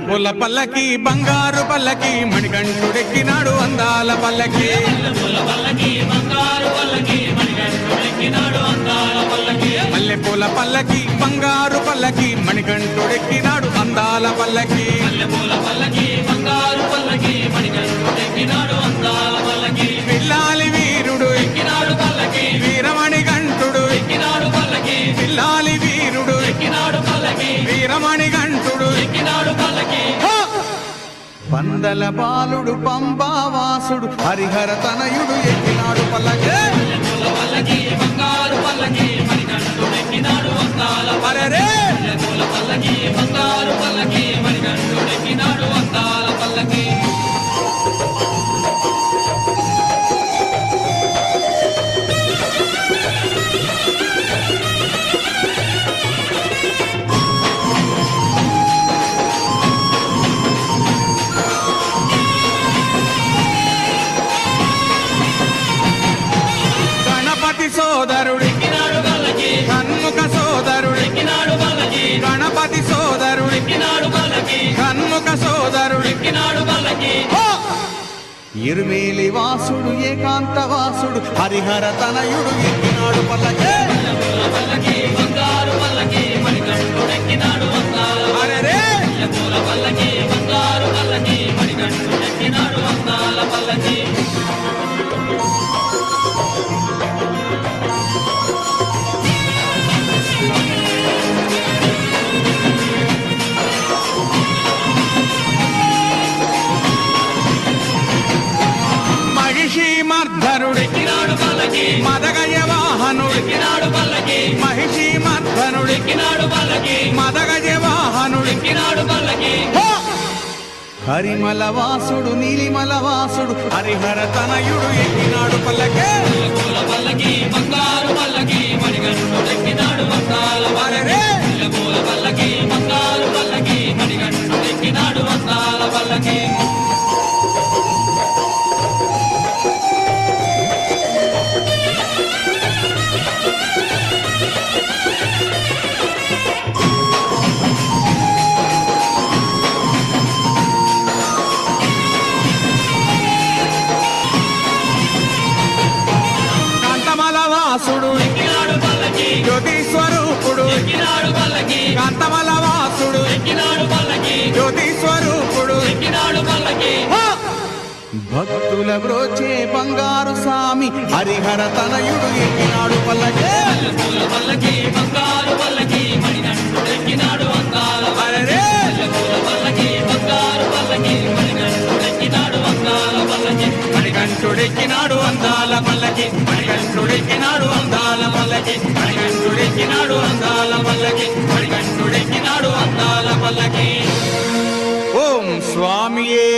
పూల పల్లకి బంగారు పల్లకి మణికంఠుడెక్కినాడు అందాల పల్లకి మల్లె పూల పల్లకి బంగారు పల్లకి మణికంఠుడెక్కినాడు అందాల పల్లకి పిల్లాలి వీరుడు ఎక్కినాడు పల్లకి వీరమణి గంటుడు ఎక్కినాడు పల్లకి పిల్లాలి వీరుడు ఎక్కినాడు పల్లకి వీరమణి గంటుడు ఎక్కినాడు పల్లకి పందల బాలుడు పంబావాసుడు హరిహర తనయుడు ఎక్కినాడు పల్లకి బంగారు పల్లకి మణికంఠుడు ఎక్కినాడు అందాల పల్లకి బంగారు పల్లకి మణికంఠుడు ఎక్కినాడు అందాల పల్లకి సోదరుడు కన్ముఖ సోదరుడు గణపతి సోదరుడు కన్ముఖ సోదరుడు ఇరుమేలి వాసుడు ఏకాంత వాసుడు హరిహర తనయుడు ఎక్కినాడు పల్లకి బంగారు పల్లకి మణికంఠుడు ఎక్కినాడు అరే పల్లకి బంగారు పల్లకి మణికంఠుడు ఎక్కినాడు అందాల పల్లకి మహిషీమర్ధనుడు ఎక్కినాడు పల్లకి మదగజ వాహనుడు ఎక్కినాడు పల్లకి మహిషీమర్ధనుడు ఎక్కినాడు పల్లకి మదగజ వాహనుడు ఎక్కినాడు పల్లకి హరిమల వాసుడు నీలిమల వాసుడు హరిహర తనయుడు ఎక్కినాడు పల్లకి పల్లకి బంగారు పల్లకి మణికంఠుడు ఎక్కినాడు అందాల పల్లకి బంగారు పల్లకి మణికంఠుడు ఎక్కినాడు అందాల పల్లకి వాసుడు ఎక్కినాడు పల్లకి జ్యోతి స్వరూపుడు ఎక్కినాడు పల్లకి కాంతమల వాసుడు ఎక్కినాడు పల్లకి జ్యోతి స్వరూపుడు ఎక్కినాడు పల్లకి భక్తుల బ్రోచే బంగారు స్వామి హరిహర తనయుడు ఎక్కినాడు పల్లకి పల్లకి బంగారు పల్లకి మణికంఠుడు ఎక్కినాడు అందాల పల్లకి బంగారు పల్లకి మణికంఠుడు ఎక్కినాడు అందాల పల్లకి మణికంఠుడెక్కినాడు అందాల పల్లకి మణికంఠుడెక్కినాడు అందాల పల్లకి మణికంఠుడెక్కినాడు అందాల పల్లకి మణికంఠుడెక్కినాడు అందాల పల్లకి ఓం స్వామియే